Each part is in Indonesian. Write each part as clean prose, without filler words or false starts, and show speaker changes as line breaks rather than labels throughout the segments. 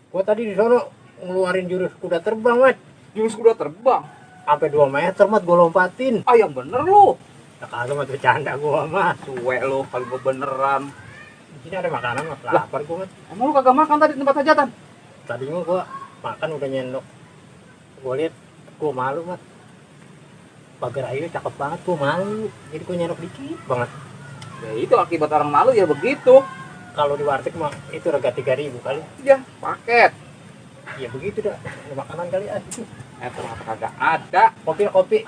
Gua tadi di sono ngeluarin jurus kuda terbang, Mat.
Jurus kuda terbang.
Sampai 2 meter, Mat, gua lompatin.
Ah, yang bener lu.
Ya kagak, Mat, bercanda gua, Mat.
Suwe lu kalau gua beneran.
Di sini ada makanan, Mat. Lapar gua, Mat.
Emang lu kagak makan tadi di tempat hajatan?
Tadi mah gua makan udah nyendok. Gua lihat gua malu, Mat. Pagar ayu cakep banget, gua malu. Jadi gua nyendok dikit banget.
Ya itu akibat orang malu ya begitu.
Kalau di warteg mah itu harga 3.000 kali.
Ya, paket.
Ya begitu dah. Ada makanan kali ah.
Ternyata kagak ada.
Kopi.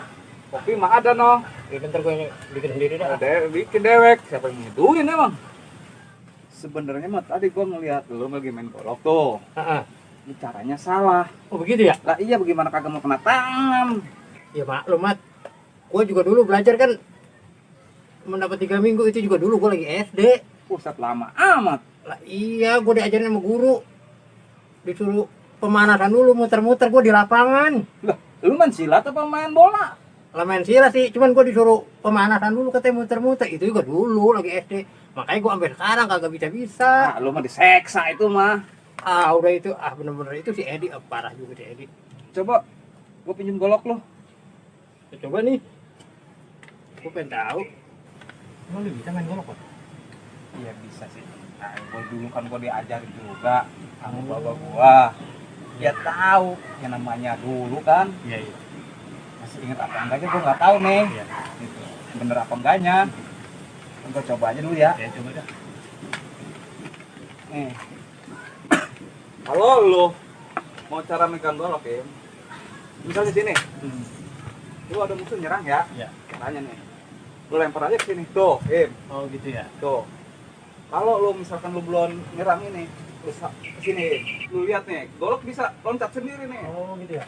Kopi mah ada noh.
Ya bentar gua bikin sendiri dah.
Ada bikin dewek. Siapa yang ngituin emang? Sebenarnya mah tadi gua ngeliat lu lagi main golok tuh.
Heeh.
Ini caranya salah.
Oh begitu ya?
Lah iya, bagaimana kagak mau kena tangan?
Ya maklum, Mat. Gua juga dulu belajar kan mendapat 3 minggu itu juga dulu gua lagi SD.
Pusat lama amat.
Lah iya, gua diajarin sama guru. Disuruh pemanasan dulu muter-muter gua di lapangan.
Lah, lu main silat apa main bola?
Lah main silat sih, cuman gua disuruh pemanasan dulu katanya muter-muter. Itu juga dulu lagi SD. Makanya gua sampai sekarang kagak bisa-bisa.
Nah, lu mah diseksa itu mah.
Ah, udah itu. Ah, bener-bener itu si Edi. Parah juga si Edi.
Coba gua pinjem golok lu.
Ya, coba nih. Gua pengen tahu. Emang lu bisa main golok, Pak?
Iya bisa sih. Nah, gua dulu kan gua diajarin juga sama bapak gua. Dia tahu yang namanya dulu kan.
Iya, iya.
Masih inget apa enggaknya gua nggak tahu nih.
Iya.
Gitu. Bener apa enggaknya? Gua coba aja dulu ya.
Ya, coba dah.
Nih. Kalau lu mau cara megang golok ya, misalnya sini, lu ada musuh nyerang ya,
Iya.
caranya nih, lu lempar aja ke sini, tuh,
Oh, gitu ya.
tuh. Kalau lu misalkan lu belum nyerang ini, lu ke sini, lu lihat nih, golok bisa loncat sendiri nih.
Oh, gitu ya.